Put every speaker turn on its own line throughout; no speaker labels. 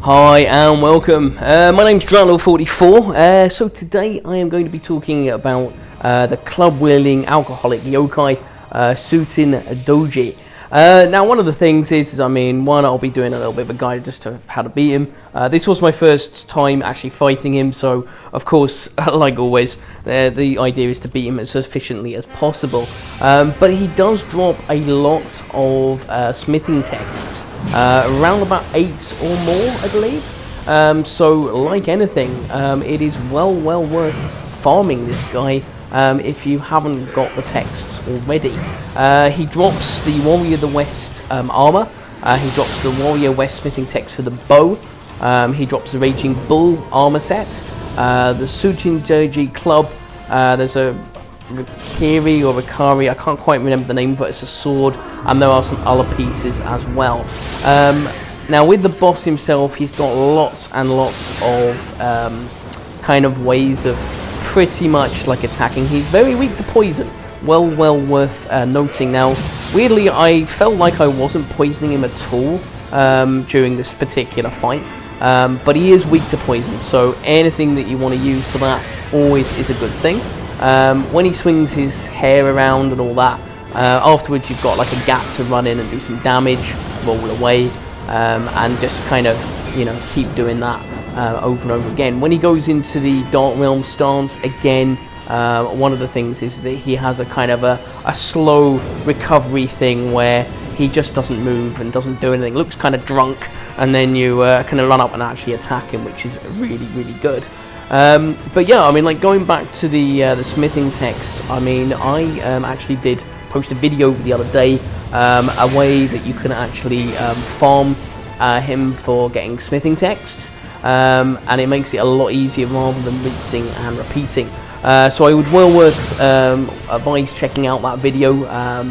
Hi and welcome. My name's Drano44. So today I am going to be talking about the club-wielding alcoholic yokai, Shuten Doji. Now, one of the things is, one, I'll be doing a little bit of a guide just to how to beat him. This was my first time actually fighting him, so of course, like always, the idea is to beat him as efficiently as possible. But he does drop a lot of smithing texts. Around about 8 or more, I believe. So, like anything, it is well worth farming this guy if you haven't got the texts already. He drops the Warrior of the West armor. He drops the Warrior West smithing text for the bow. He drops the Raging Bull armor set. The Shuten Doji club. There's a Rikiri or Rikari, I can't quite remember the name, but it's a sword, and there are some other pieces as well. Now with the boss himself, he's got lots and lots of kind of ways of pretty much like attacking. He's very weak to poison, well worth noting. Now weirdly, I felt like I wasn't poisoning him at all during this particular fight, but he is weak to poison, so anything that you want to use for that always is a good thing. When he swings his hair around and all that, afterwards you've got like a gap to run in and do some damage, roll away, and just kind of, keep doing that over and over again. When he goes into the Dark Realm stance, again, one of the things is that he has a kind of a slow recovery thing where he just doesn't move and doesn't do anything, looks kind of drunk, and then you kind of run up and actually attack him, which is really good. But yeah, like going back to the smithing text, I actually did post a video the other day, a way that you can actually farm him for getting smithing texts, and it makes it a lot easier rather than rinsing and repeating. So I would worth advise checking out that video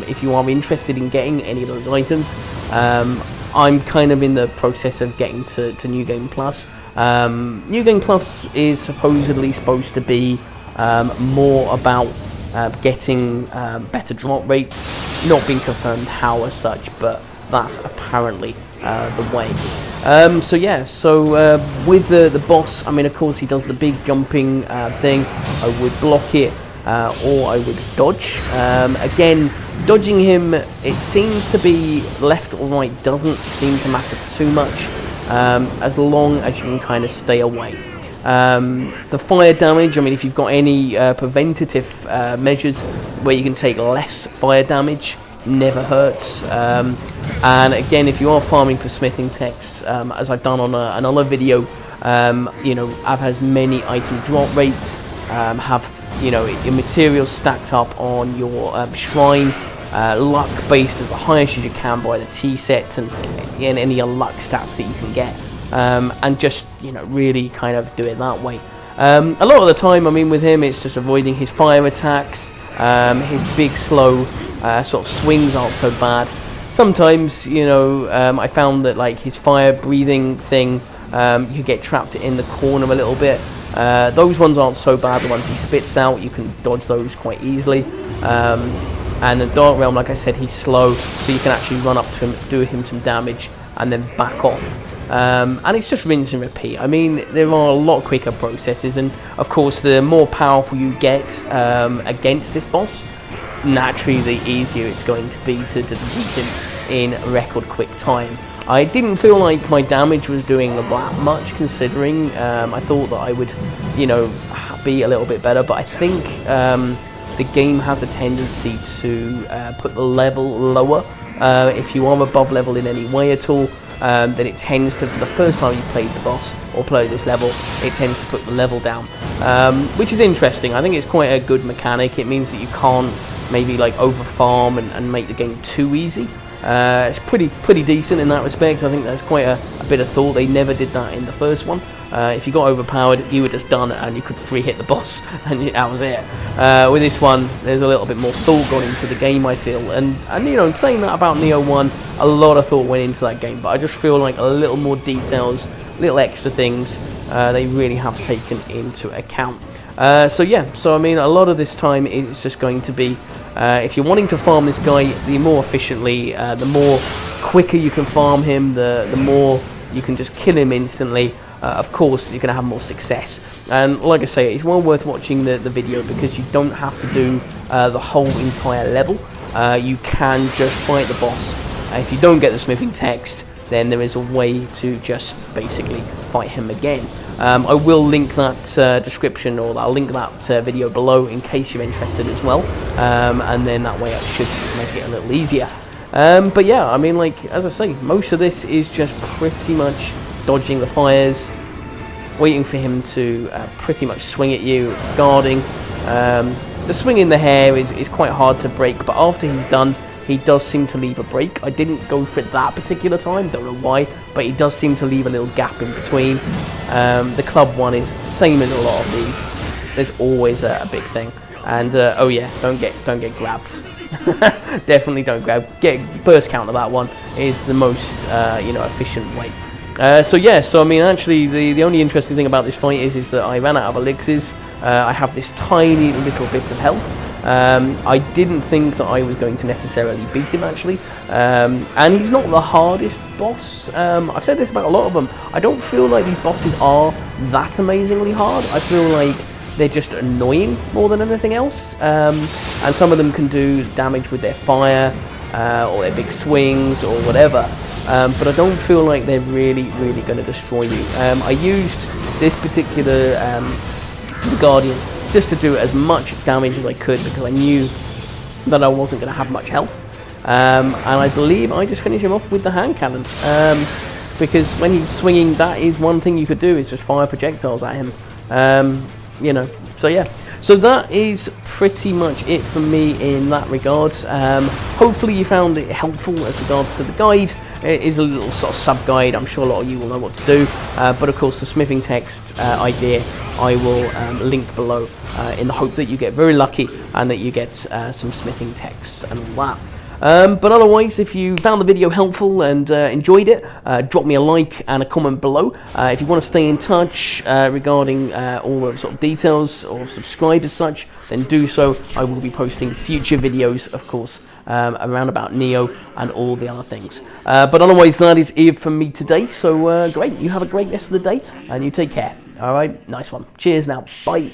if you are interested in getting any of those items. I'm kind of in the process of getting to New Game Plus. New Game Plus is supposedly supposed to be more about getting better drop rates, not being confirmed how as such, but that's apparently the way. So with the boss, of course he does the big jumping thing. I would block it or I would dodge. Again, dodging him, it seems to be left or right, doesn't seem to matter too much. As long as you can kind of stay away. The fire damage, if you've got any preventative measures where you can take less fire damage, never hurts. And again, if you are farming for smithing texts, as I've done on another video, I've has many item drop rates, have your materials stacked up on your shrine, luck based as highest as you can by the T sets and any other luck stats that you can get, and just really kind of do it that way. A lot of the time, with him, it's just avoiding his fire attacks. His big slow sort of swings aren't so bad. Sometimes I found that like his fire breathing thing, you get trapped in the corner a little bit. Those ones aren't so bad. The ones he spits out, you can dodge those quite easily. And the Dark Realm, like I said, he's slow, so you can actually run up to him, do him some damage, and then back off. And it's just rinse and repeat. There are a lot quicker processes, and of course, the more powerful you get against this boss, naturally the easier it's going to be to defeat him in record quick time. I didn't feel like my damage was doing that much, considering I thought that I would, be a little bit better, but I think the game has a tendency to put the level lower. If you are above level in any way at all, then it tends to, the first time you played the boss or play this level, it tends to put the level down, which is interesting. I think it's quite a good mechanic. It means that you can't maybe like over farm and make the game too easy. It's pretty decent in that respect. I think there's quite a bit of thought. They never did that in the first one. If you got overpowered, you were just done and you could 3-hit the boss and that was it. With this one, there's a little bit more thought gone into the game, I feel. And saying that about Nioh 1, a lot of thought went into that game, but I just feel like a little more details, little extra things, they really have taken into account. So a lot of this time is just going to be, if you're wanting to farm this guy, the more efficiently, the more quicker you can farm him, the more you can just kill him instantly, of course you're going to have more success. And like I say, it's well worth watching the video, because you don't have to do the whole entire level. You can just fight the boss. If you don't get the smithing text, then there is a way to just basically fight him again. I will link that description, or I'll link that video below in case you're interested as well, and then that way I should make it a little easier. But yeah, I mean, like, as I say, most of this is just pretty much dodging the fires, waiting for him to pretty much swing at you, guarding. The swing in the hair is quite hard to break, but after he's done, he does seem to leave a break. I didn't go for it that particular time, don't know why, but he does seem to leave a little gap in between. The club one is same as a lot of these. There's always a big thing. And oh yeah, don't get grabbed. Definitely don't grab. Get burst count of that one is the most efficient way. So yeah, so I mean, actually the only interesting thing about this fight is that I ran out of elixirs. I have this tiny little bit of health. I didn't think that I was going to necessarily beat him, actually, and he's not the hardest boss. I've said this about a lot of them. I don't feel like these bosses are that amazingly hard. I feel like they're just annoying more than anything else, and some of them can do damage with their fire or their big swings or whatever, but I don't feel like they're really going to destroy you. I used this particular Guardian just to do as much damage as I could, because I knew that I wasn't going to have much health, and I believe I just finished him off with the hand cannon, because when he's swinging, that is one thing you could do, is just fire projectiles at him. So yeah, so that is pretty much it for me in that regard. Hopefully you found it helpful as regards to the guide. It is a little sort of sub-guide. I'm sure a lot of you will know what to do, but of course the smithing text idea I will link below, in the hope that you get very lucky and that you get some smithing texts and all that. But otherwise, if you found the video helpful and enjoyed it, drop me a like and a comment below. If you want to stay in touch regarding all the sort of details, or subscribe as such, then do so. I will be posting future videos, of course, around about Nioh and all the other things. But otherwise, that is it from me today. So great, you have a great rest of the day, and you take care. Alright, nice one. Cheers now. Bye.